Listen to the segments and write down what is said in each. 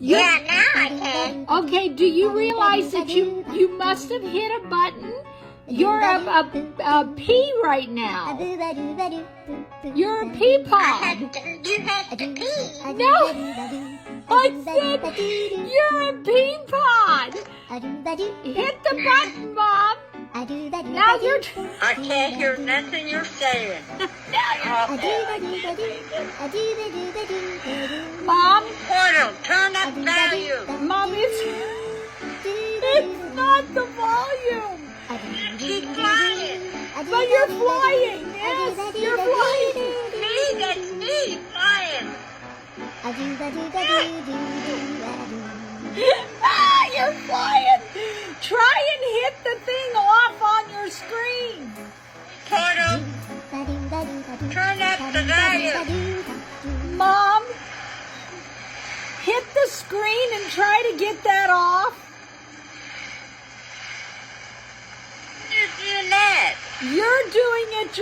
Yeah, now I can. Okay, do you realize that you must have hit a button? You're a pea right now. You're a pea pod. You have to pee. No, I said you're a pea pod. Hit the button, Mom. Now you're... I can't hear nothing you're saying. Mom, Portal, turn up volume. Mom, it's not the volume. Keep flying. But you're flying. Yes, you're flying. Me, that's me flying. You're flying. Try and hit the thing off on your screen. Portal, turn up the volume. Mom, hit the screen and try to get that off. You're doing that. You're doing it.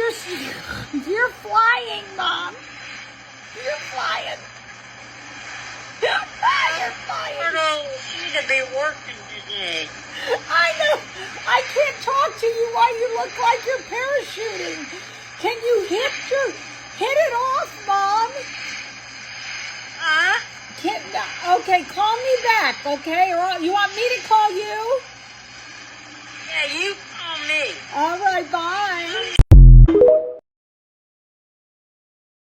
You're flying, Mom. You're flying. You're flying. Portal, you to be working today. I know. I can't talk to you while you look like you're parachuting. Can you hit it off, Mom? Huh? Okay, call me back, okay? Or you want me to call you? Yeah, you call me. All right, bye.